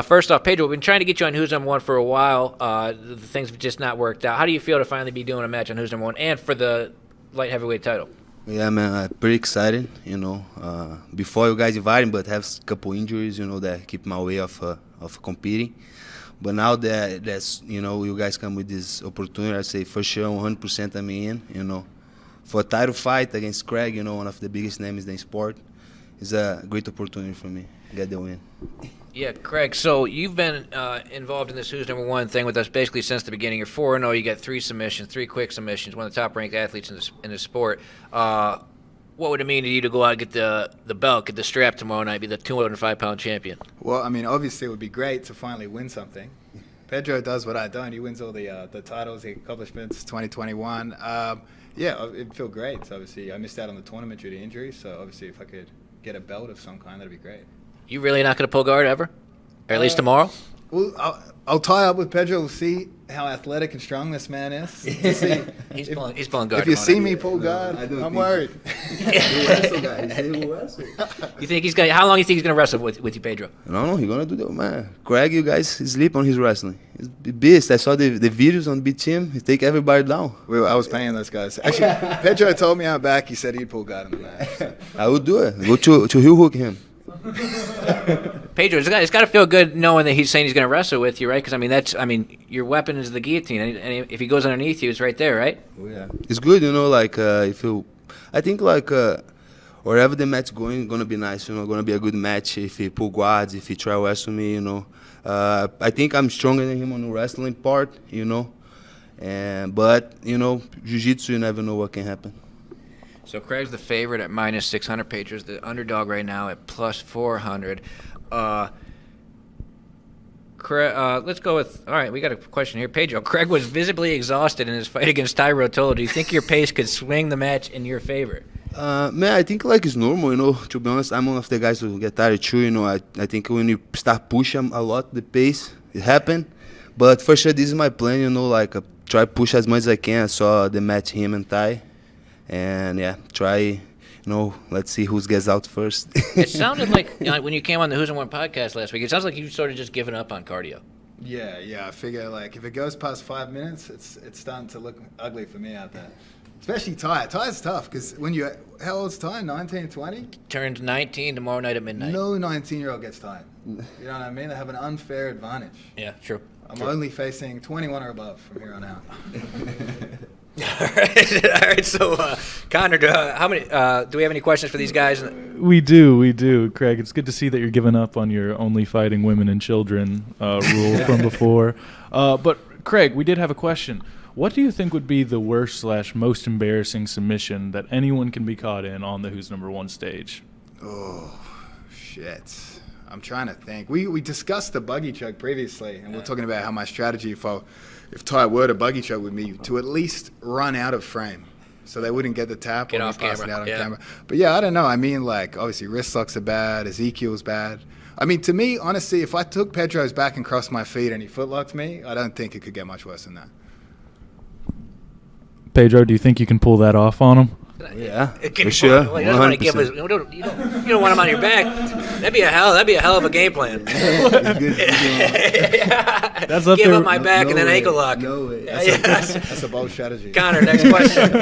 First off, Pedro, we've been trying to get you on Who's Number One for a while. The things have just not worked out. How do you feel to finally be doing a match on Who's Number One and for the light heavyweight title? Yeah, man, I'm pretty excited, before you guys invited me, but have a couple injuries, that keep my way of competing. But now that's, you guys come with this opportunity, I say for sure 100% I'm in, For a title fight against Craig, one of the biggest names in the sport, is a great opportunity for me to get the win. Yeah, Craig, so you've been involved in this Who's Number One thing with us basically since the beginning. You're 4-0, you got 3 submissions, 3 quick submissions, one of the top-ranked athletes in the sport. What would it mean to you to go out and get the belt, get the strap tomorrow night, be the 205-pound champion? Well, I mean, obviously it would be great to finally win something. Pedro does what I don't. He wins all the titles, the accomplishments, 2021. Yeah, it'd feel great. So obviously, I missed out on the tournament due to injury. So obviously, if I could get a belt of some kind, that'd be great. You really not going to pull guard ever? Or at least tomorrow? Well, I'll tie up with Pedro. We'll see how athletic and strong this man is. He's pulling guard. If you see me pull guard, I'm worried. You think he's going? How long do you think he's going to wrestle with you, Pedro? No, he's going to do that, man. Craig, you guys sleep on his wrestling. He's a beast. I saw the videos on B Team. He take everybody down. I was paying those guys. Actually, Pedro told me out back. He said he'd pull guard in the match. I would do it. Go to heel hook him. Pedro, it's got to feel good knowing that he's saying he's going to wrestle with you, right? Because your weapon is the guillotine, and if he goes underneath you, it's right there, right? Oh, yeah. It's good, I think wherever the match gonna be nice, gonna be a good match. If he pull guards, if he try wrestle me, I think I'm stronger than him on the wrestling part, but jiu-jitsu, you never know what can happen. So Craig's the favorite at -600. Pedro's the underdog right now at +400. Let's go with, all right, we got a question here. Pedro, Craig was visibly exhausted in his fight against Ty Rotolo. Do you think your pace could swing the match in your favor? Man, I think it's normal, to be honest. I'm one of the guys who get tired too, I think when you start pushing a lot, the pace, it happen. But for sure, this is my plan, try push as much as I can. I saw the match him and Ty. And yeah, try, let's see who gets out first. It sounded like when you came on the Who's Number One podcast last week, it sounds like you sort of just given up on cardio. Yeah. I figure if it goes past 5 minutes, it's starting to look ugly for me out there. Especially Ty. Ty's tough because how old's Ty? 19, 20? Turns 19 tomorrow night at midnight. No 19-year-old gets tired. You know what I mean? They have an unfair advantage. Yeah, true. I'm only facing 21 or above from here on out. All right. So, Connor, do we have any questions for these guys? We do, Craig. It's good to see that you're giving up on your only fighting women and children rule from before. But Craig, we did have a question. What do you think would be the worst/most embarrassing submission that anyone can be caught in on the Who's Number One stage? Oh, shit. I'm trying to think. We discussed the buggy choke previously, and we're talking about how my strategy if Ty were to buggy choke with me, to at least run out of frame so they wouldn't get the tap Get or off pass camera. it out on Yeah. camera. But yeah, I don't know. Obviously wrist locks are bad. Ezekiel's bad. To me, honestly, if I took Pedro's back and crossed my feet and he footlocked me, I don't think it could get much worse than that. Pedro, do you think you can pull that off on him? Yeah, for sure. Well, you don't want to give us. You don't want him on your back. That'd be a hell of a game plan. That's up give there. up my back and then ankle lock. No way. That's a bold strategy. Connor, next question.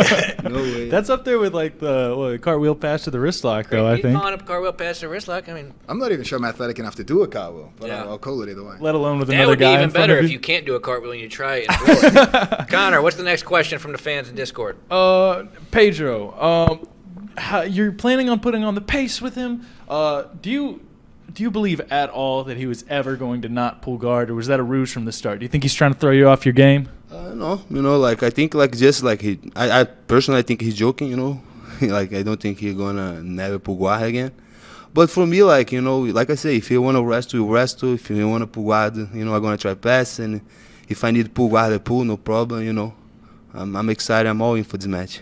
No way. That's up there with the cartwheel pass to the wrist lock, though. I think. Calling up cartwheel pass the wrist lock. I'm not even sure I'm athletic enough to do a cartwheel, but Yeah. I'll call it either way. Let alone with That another would be guy even in front better of if you can't do a cartwheel and you try it. And blow it. Connor, what's the next question from the fans in Discord? Pedro, you're planning on putting on the pace with him. Do you believe at all that he was ever going to not pull guard, or was that a ruse from the start? Do you think he's trying to throw you off your game? No, I think I personally think he's joking, I don't think he's gonna never pull guard again. But for me, like, you know, like I say, if you want to wrestle, you wrestle. If you want to pull guard, you know, I'm going to try pass. And if I need to pull guard, I pull, no problem, you know. I'm excited. I'm all in for this match.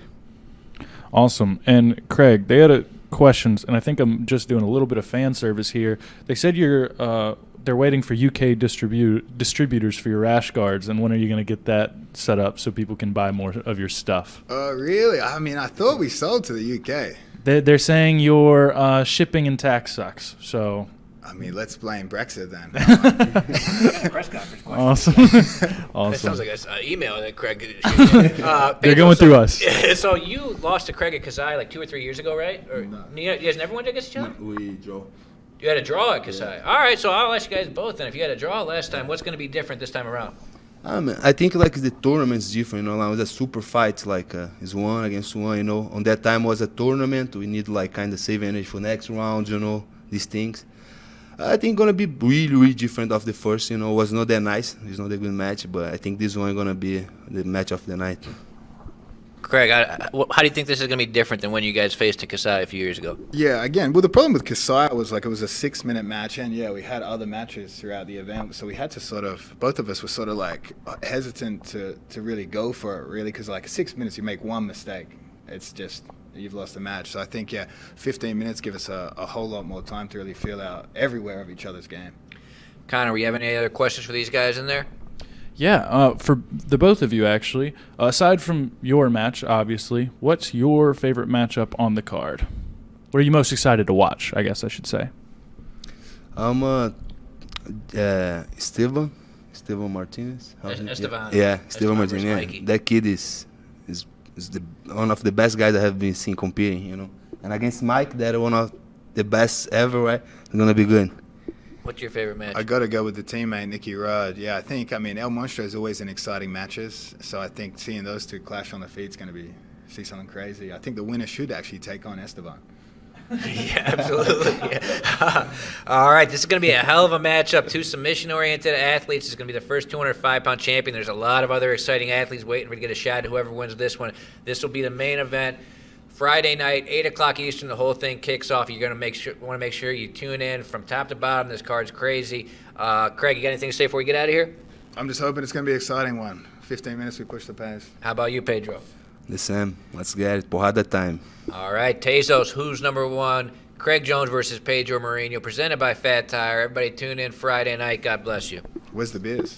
Awesome. And Craig, they had questions, and I think I'm just doing a little bit of fan service here. They said they're waiting for UK distributors for your rash guards, and when are you going to get that set up so people can buy more of your stuff? Really? I mean, I thought we sold to the UK. They're saying your shipping and tax sucks. So, I mean, let's blame Brexit then. Press conference question. Awesome. That sounds like an email that Craig did. They're going through us. So you lost to Craig at Kasai like 2 or 3 years ago, right? Or you guys never went against each other? We draw. You had a draw at Kasai. All right, so I'll ask you guys both then. If you had a draw last time, what's going to be different this time around? I think like the tournament's different, you know. Like, it was a super fight, like it's 1 against 1, you know. On that time was a tournament. We need like kind of save energy for next round, you know. These things. I think gonna be really, really different of the first. You know, it was not that nice. It's not a good match, but I think this one gonna be the match of the night. Craig, how do you think this is going to be different than when you guys faced at Kasai a few years ago? Yeah, again, well, the problem with Kasai was like it was a 6-minute match, and yeah, we had other matches throughout the event, so we had to sort of, both of us were sort of like hesitant to really go for it, really, because like 6 minutes, you make one mistake, it's just, you've lost the match. So I think, yeah, 15 minutes give us a whole lot more time to really feel out everywhere of each other's game. Connor, you have any other questions for these guys in there? Yeah, for the both of you, actually. Aside from your match, obviously, what's your favorite matchup on the card? What are you most excited to watch, I guess I should say? Esteban Martinez. Esteban. Yeah, Esteban Martinez. Yeah. That kid is one of the best guys I have been seen competing, you know. And against Mike, that one of the best ever, right? It's going to be good. What's your favorite match? I got to go with the teammate, Nicky Rod. Yeah, I mean, El Monstro is always in exciting matches, so I think seeing those two clash on the feet is going to see something crazy. I think the winner should actually take on Esteban. Yeah, absolutely. Yeah. All right, this is going to be a hell of a matchup. 2 submission-oriented athletes. This is going to be the first 205-pound champion. There's a lot of other exciting athletes waiting to get a shot at whoever wins this one. This will be the main event. Friday night, 8 o'clock Eastern, the whole thing kicks off. You're going to want to make sure you tune in from top to bottom. This card's crazy. Craig, you got anything to say before we get out of here? I'm just hoping it's going to be an exciting one. 15 minutes, we push the pace. How about you, Pedro? The same. Let's get it. Porrada time. All right, Tezos, who's number 1? Craig Jones versus Pedro Marinho, presented by Fat Tire. Everybody tune in Friday night. God bless you. Where's the biz?